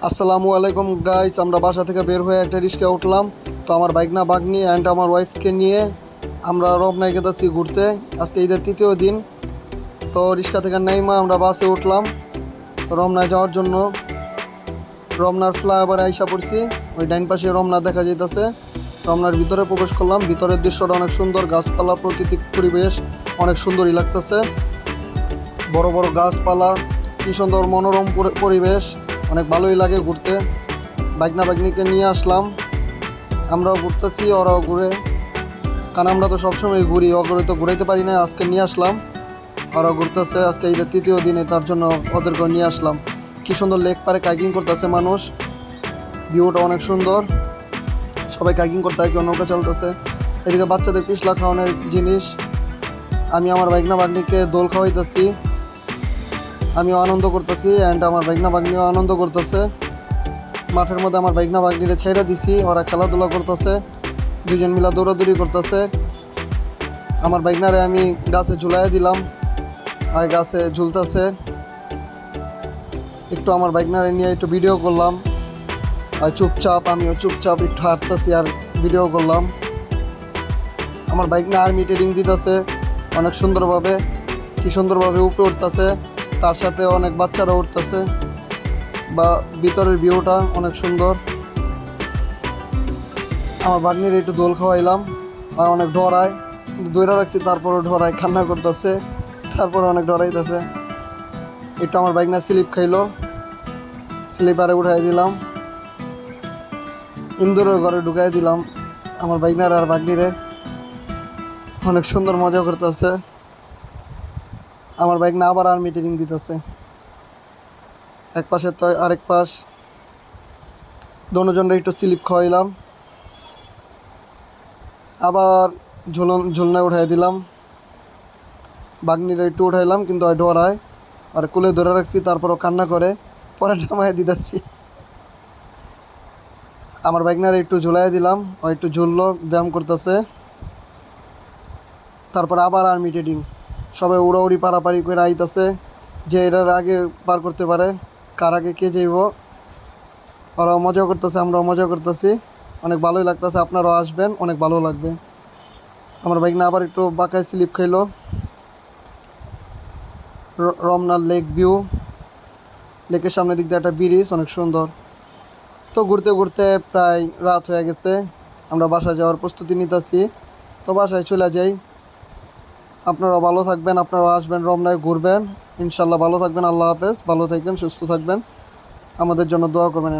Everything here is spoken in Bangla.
আসসালামু আলাইকুম গাইস, আমরা বাসা থেকে বের হয়ে একটা রিক্সা উঠলাম। তো আমার বাইকনা বাগনি অ্যান্ড আমার ওয়াইফকে নিয়ে আমরা রমনায় গেছি ঘুরতে। আজকে ঈদের তৃতীয় দিন। তো রিক্সা থেকে নেইমা আমরা বাসে উঠলাম। তো রমনায় যাওয়ার জন্য রমনার ফ্লাইওভারে আইসা পড়ছি। ওই ডাইন পাশে রমনা দেখা যাইতেছে। রমনার ভিতরে প্রবেশ করলাম। ভিতরের দৃশ্যটা অনেক সুন্দর, গাছপালা, প্রাকৃতিক পরিবেশ অনেক সুন্দরই লাগতেছে। বড় বড় গাছপালা, কি সুন্দর মনোরম পরিবেশ, অনেক ভালোই লাগে ঘুরতে। বাইকনা বাইকনিকে নিয়ে আসলাম, আমরাও ঘুরতেছি, ওরাও ঘুরে। কারণ আমরা তো সবসময় ঘুরি, ওগুলো তো ঘুরাইতে পারি না। আজকে নিয়ে আসলাম, ওরাও ঘুরতেছে। আজকে ঈদের তৃতীয় দিনে, তার জন্য ওদেরকে নিয়ে আসলাম। কি সুন্দর লেক পারে কাইকিং করতেছে মানুষ, ভিউটা অনেক সুন্দর। সবাই কাইকিং করতে হয়, কেউ নৌকা চলতেছে। এদিকে বাচ্চাদের পিছলা খাওয়ানোর জিনিস। আমি আমার বাইকনা বাগনিকে দোল খাওয়াইতেছি, আমিও আনন্দ করতেছি অ্যান্ড আমার বাইকনা বাগনিও আনন্দ করতেছে। মাঠের মধ্যে আমার বাইকনা বাগনিরে ছেড়ে দিছি, ওরা খেলাধুলা করতেছে, দুজন মিলা দৌড়াদৌড়ি করতেছে। আমার বাইকনারে আমি গাছে ঝুলাই দিলাম, আর গাছে ঝুলতেছে। একটু আমার বাইকনারে নিয়ে একটু ভিডিও করলাম, আর চুপচাপ আমিও চুপচাপ একটু হাঁটতেছি আর ভিডিও করলাম। আমার বাইকনা আর্মি ট্রেনিং দিতেছে অনেক সুন্দরভাবে, কি সুন্দরভাবে উপরে উঠতেছে, তার সাথে অনেক বাচ্চারা উঠতেছে। বা ভিতরের ভিউটা অনেক সুন্দর। আমার বাগনির একটু দোল খাওয়াইলাম, আর অনেক ডরায়, কিন্তু দৌড়া রাখছি, তারপরও ডরায়, কান্না করতেছে, তারপরে অনেক ডরাইতেছে। একটু আমার বাইক না স্লিপ খাইলো, স্লিপারে উঠাই দিলাম, ইন্দুরের ঘরে ঢুকাই দিলাম। আমার বাইকনার আর বাগনিরে অনেক সুন্দর মজা করতেছে। আমার বাইক না আবার আর্মি ট্রেনিং দিতেছে, এক পাশে তো আরেক পাশ। দোনোজনরা একটু স্লিপ খাওয়াইলাম, আবার ঝুলনায় উঠাই দিলাম। বাগনিরা একটু উঠাইলাম, কিন্তু ওই ডরায়, আর কুলে ধরে রাখছি, তারপরও কান্না করে, পরে নামায় দিতেছি। আমার বাইকনারে একটু ঝুলাই দিলাম, ও একটু ঝুললো, ব্যায়াম করতেছে। তারপর আবার আর্মি ট্রেনিং, সবাই উড়াউড়ি পারাপারি করে আইতেছে, যে এটার আগে পার করতে পারে, কার আগে কে যাইব। ওরাও মজা করতেছে, আমরাও মজা করতেছি, অনেক ভালোই লাগতেছে। আপনারাও আসবেন, অনেক ভালো লাগবে। আমার বাইক না আবার একটু বাঁকায় স্লিপ খাইলো। রমনার লেক ভিউ, লেকের সামনের দিক দিয়ে একটা ব্রিজ, অনেক সুন্দর। তো ঘুরতে ঘুরতে প্রায় রাত হয়ে গেছে, আমরা বাসায় যাওয়ার প্রস্তুতি নিতেছি। তো বাসায় চলে যাই। আপনারাও ভালো থাকবেন, আপনারাও আসবেন, রমনায় ঘুরবেন, ইনশাল্লাহ ভালো থাকবেন। আল্লাহ হাফেজ, ভালো থাকবেন, সুস্থ থাকবেন, আমাদের জন্য দোয়া করবেন।